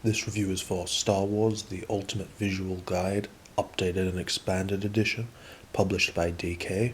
This review is for Star Wars: The Ultimate Visual Guide, Updated and Expanded Edition, published by DK.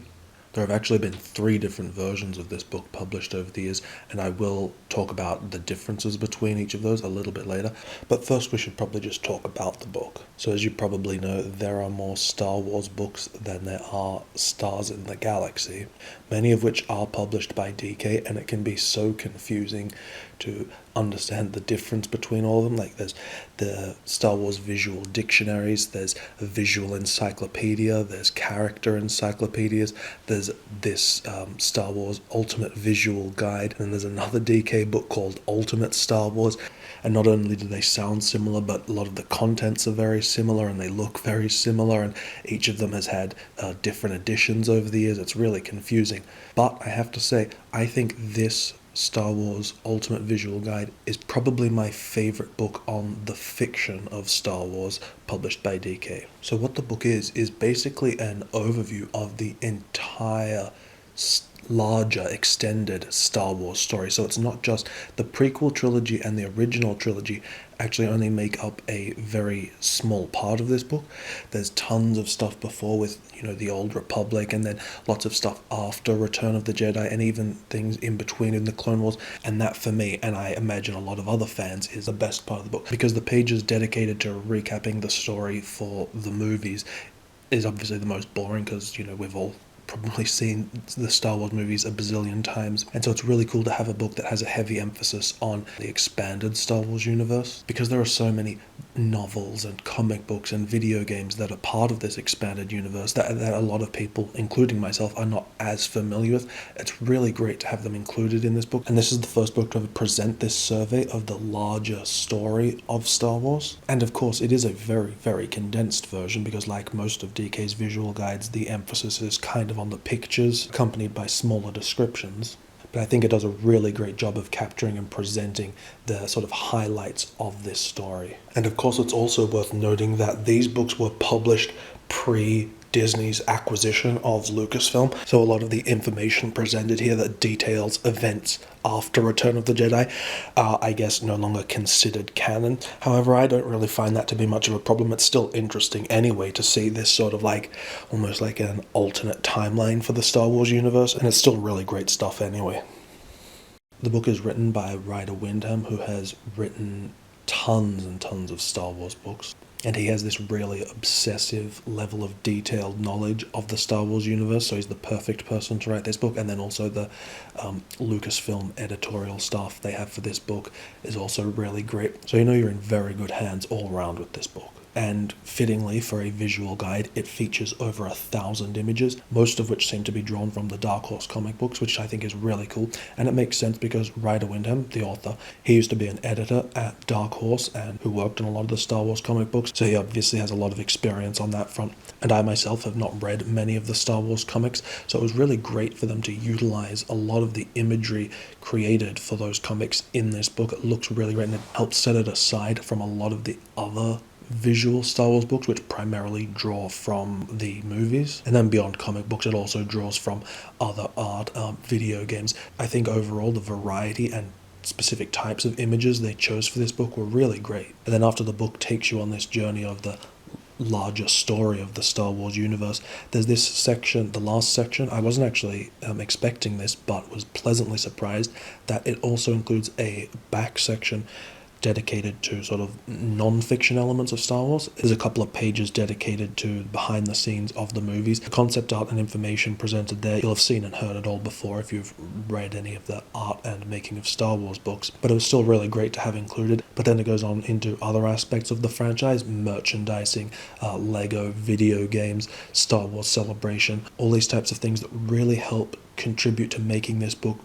There have actually been 3 different versions of this book published over the years, and I will talk about the differences between each of those a little bit later. But first we should probably just talk about the book. So as you probably know, there are more Star Wars books than there are stars in the galaxy, many of which are published by DK, and it can be so confusing to understand the difference between all of them. Like, there's the Star Wars visual dictionaries, there's a visual encyclopedia, there's character encyclopedias, there's this Star Wars Ultimate Visual Guide, and there's another DK book called Ultimate Star Wars. And not only do they sound similar, but a lot of the contents are very similar and they look very similar, and each of them has had different editions over the years. It's really confusing. But I have to say, I think this Star Wars Ultimate Visual Guide is probably my favorite book on the fiction of Star Wars published by DK. So what the book is basically an overview of the entire larger extended Star Wars story. So it's not just the prequel trilogy and the original trilogy actually only make up a very small part of this book. There's tons of stuff before with, the Old Republic, and then lots of stuff after Return of the Jedi, and even things in between in the Clone Wars. And that, for me, and I imagine a lot of other fans, is the best part of the book, because the pages dedicated to recapping the story for the movies is obviously the most boring, because we've all probably seen the Star Wars movies a bazillion times, and so it's really cool to have a book that has a heavy emphasis on the expanded Star Wars universe, because there are so many novels and comic books and video games that are part of this expanded universe that a lot of people, including myself, are not as familiar with. It's really great to have them included in this book, and this is the first book to ever present this survey of the larger story of Star Wars. And of course it is a very, very condensed version, because like most of DK's visual guides, the emphasis is kind of on the pictures, accompanied by smaller descriptions. But I think it does a really great job of capturing and presenting the sort of highlights of this story. And of course it's also worth noting that these books were published pre-Disney's acquisition of Lucasfilm, so a lot of the information presented here that details events after Return of the Jedi are, I guess, no longer considered canon. However, I don't really find that to be much of a problem. It's still interesting anyway to see this sort of almost like an alternate timeline for the Star Wars universe, and it's still really great stuff anyway. The book is written by Ryder Windham, who has written tons and tons of Star Wars books. And he has this really obsessive level of detailed knowledge of the Star Wars universe, so he's the perfect person to write this book. And then also the Lucasfilm editorial staff they have for this book is also really great. So you're in very good hands all around with this book. And fittingly, for a visual guide, it features over 1,000 images, most of which seem to be drawn from the Dark Horse comic books, which I think is really cool. And it makes sense because Ryder Windham, the author, he used to be an editor at Dark Horse and who worked on a lot of the Star Wars comic books, so he obviously has a lot of experience on that front. And I myself have not read many of the Star Wars comics, so it was really great for them to utilize a lot of the imagery created for those comics in this book. It looks really great, and it helps set it aside from a lot of the other visual Star Wars books, which primarily draw from the movies. And then beyond comic books, it also draws from other art, video games. I think overall the variety and specific types of images they chose for this book were really great. And then after the book takes you on this journey of the larger story of the Star Wars universe, there's this section, the last section. I wasn't actually expecting this, but was pleasantly surprised that it also includes a back section dedicated to sort of non-fiction elements of Star Wars. There's a couple of pages dedicated to behind the scenes of the movies. The concept art and information presented there, you'll have seen and heard it all before if you've read any of the art and making of Star Wars books, but it was still really great to have included. But then it goes on into other aspects of the franchise: merchandising, Lego, video games, Star Wars Celebration, all these types of things that really help contribute to making this book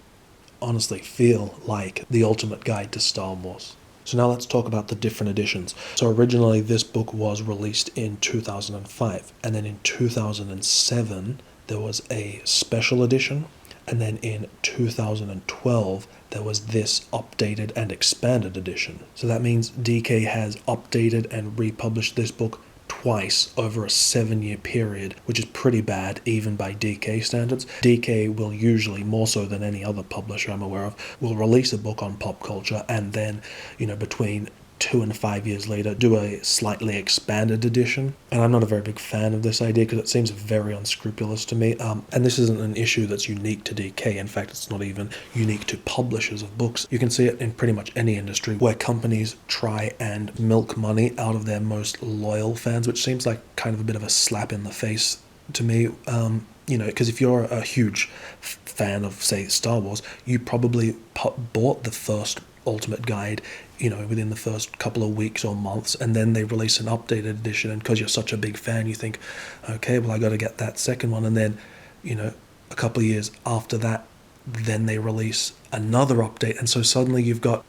honestly feel like the ultimate guide to Star Wars. So now let's talk about the different editions. So originally this book was released in 2005, and then in 2007 there was a special edition, and then in 2012 there was this updated and expanded edition. So that means DK has updated and republished this book twice over a 7-year period, which is pretty bad even by DK standards. DK will usually, more so than any other publisher I'm aware of, will release a book on pop culture, and then, between 2 and 5 years later, do a slightly expanded edition. And I'm not a very big fan of this idea because it seems very unscrupulous to me. And this isn't an issue that's unique to DK. In fact, it's not even unique to publishers of books. You can see it in pretty much any industry where companies try and milk money out of their most loyal fans, which seems like kind of a bit of a slap in the face to me. Because if you're a huge fan of, say, Star Wars, you probably bought the first Ultimate Guide, within the first couple of weeks or months, and then they release an updated edition, and because you're such a big fan, you think, okay, well, I got to get that second one, and then, a couple of years after that, then they release another update, and so suddenly you've got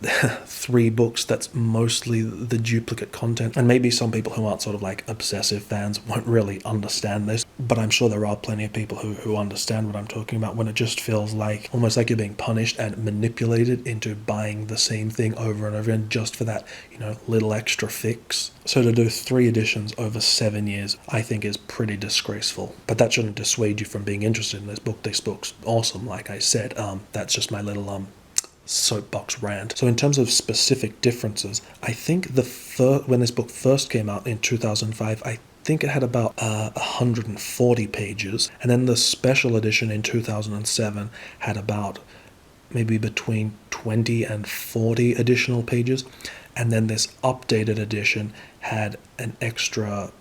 3 books that's mostly the duplicate content. And maybe some people who aren't sort of like obsessive fans won't really understand this, but I'm sure there are plenty of people who understand what I'm talking about, when it just feels like almost like you're being punished and manipulated into buying the same thing over and over again just for that little extra fix. So to do 3 editions over 7 years, I think is pretty disgraceful. But that shouldn't dissuade you from being interested in this book. This book's awesome, like I said. That's just my little soapbox rant. So in terms of specific differences, I think when this book first came out in 2005, I think it had about 140 pages, and then the special edition in 2007 had about maybe between 20 and 40 additional pages, and then this updated edition had an extra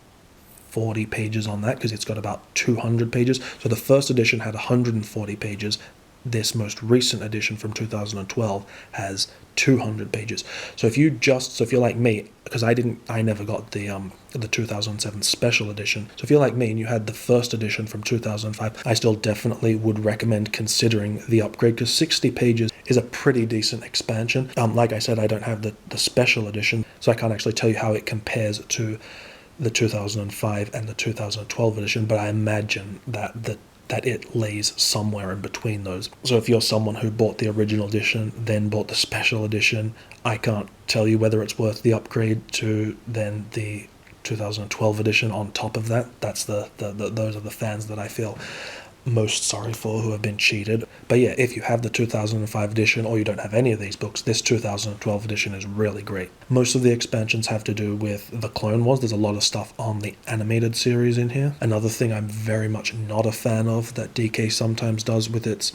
40 pages on that because it's got about 200 pages. So the first edition had 140 pages. This most recent edition from 2012 has 200 pages. So if you're like me, because I never got the 2007 special edition. So if you're like me and you had the first edition from 2005, I still definitely would recommend considering the upgrade, because 60 pages is a pretty decent expansion. Like I said, I don't have the special edition, so I can't actually tell you how it compares to the 2005 and the 2012 edition, but I imagine that it lays somewhere in between those. So if you're someone who bought the original edition, then bought the special edition, I can't tell you whether it's worth the upgrade to then the 2012 edition on top of that. That's those are the fans that I feel most sorry for, who have been cheated. But yeah, if you have the 2005 edition or you don't have any of these books, this 2012 edition is really great. Most of the expansions have to do with the Clone Wars. There's a lot of stuff on the animated series in here. Another thing I'm very much not a fan of that DK sometimes does with its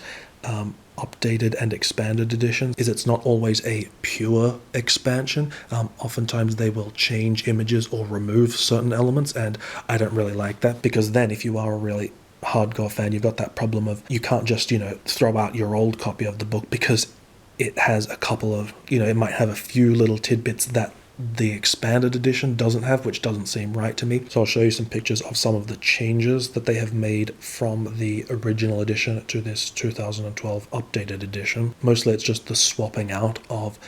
updated and expanded editions is it's not always a pure expansion. Oftentimes they will change images or remove certain elements, and I don't really like that, because then if you are a really hardcore fan, you've got that problem of you can't just throw out your old copy of the book because it has a couple of it might have a few little tidbits that the expanded edition doesn't have, which doesn't seem right to me. So I'll show you some pictures of some of the changes that they have made from the original edition to this 2012 updated edition. Mostly it's just the swapping out of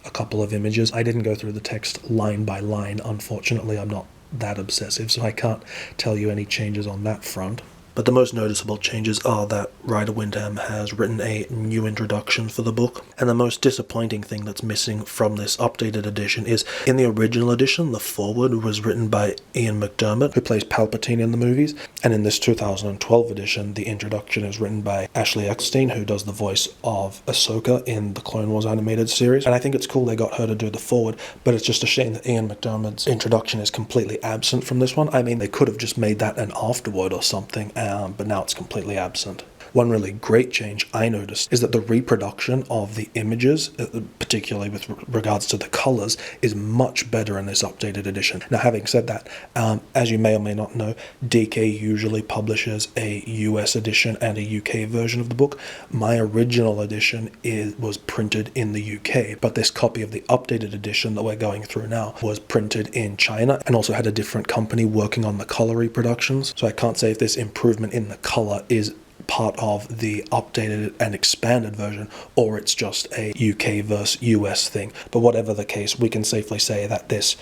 a couple of images. I didn't go through the text line by line, unfortunately. I'm not that obsessive, so I can't tell you any changes on that front. But the most noticeable changes are that Ryder Windham has written a new introduction for the book, and the most disappointing thing that's missing from this updated edition is, in the original edition, the foreword was written by Ian McDiarmid, who plays Palpatine in the movies, and in this 2012 edition, the introduction is written by Ashley Eckstein, who does the voice of Ahsoka in the Clone Wars animated series. And I think it's cool they got her to do the foreword, but it's just a shame that Ian McDiarmid's introduction is completely absent from this one. I mean, they could have just made that an afterword or something, but now it's completely absent. One really great change I noticed is that the reproduction of the images, particularly with regards to the colors, is much better in this updated edition. Now, having said that, as you may or may not know, DK usually publishes a US edition and a UK version of the book. My original edition was printed in the UK, but this copy of the updated edition that we're going through now was printed in China and also had a different company working on the color reproductions. So I can't say if this improvement in the color is part of the updated and expanded version, or it's just a UK versus US thing. But whatever the case, we can safely say that this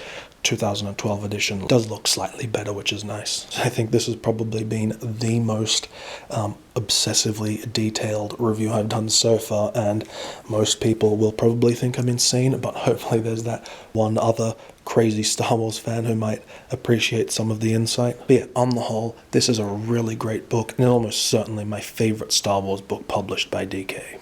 2012 edition does look slightly better, which is nice. I think this has probably been the most obsessively detailed review I've done so far, and most people will probably think I'm insane, but hopefully there's that one other crazy Star Wars fan who might appreciate some of the insight. But yeah, on the whole, this is a really great book, and almost certainly my favorite Star Wars book published by DK.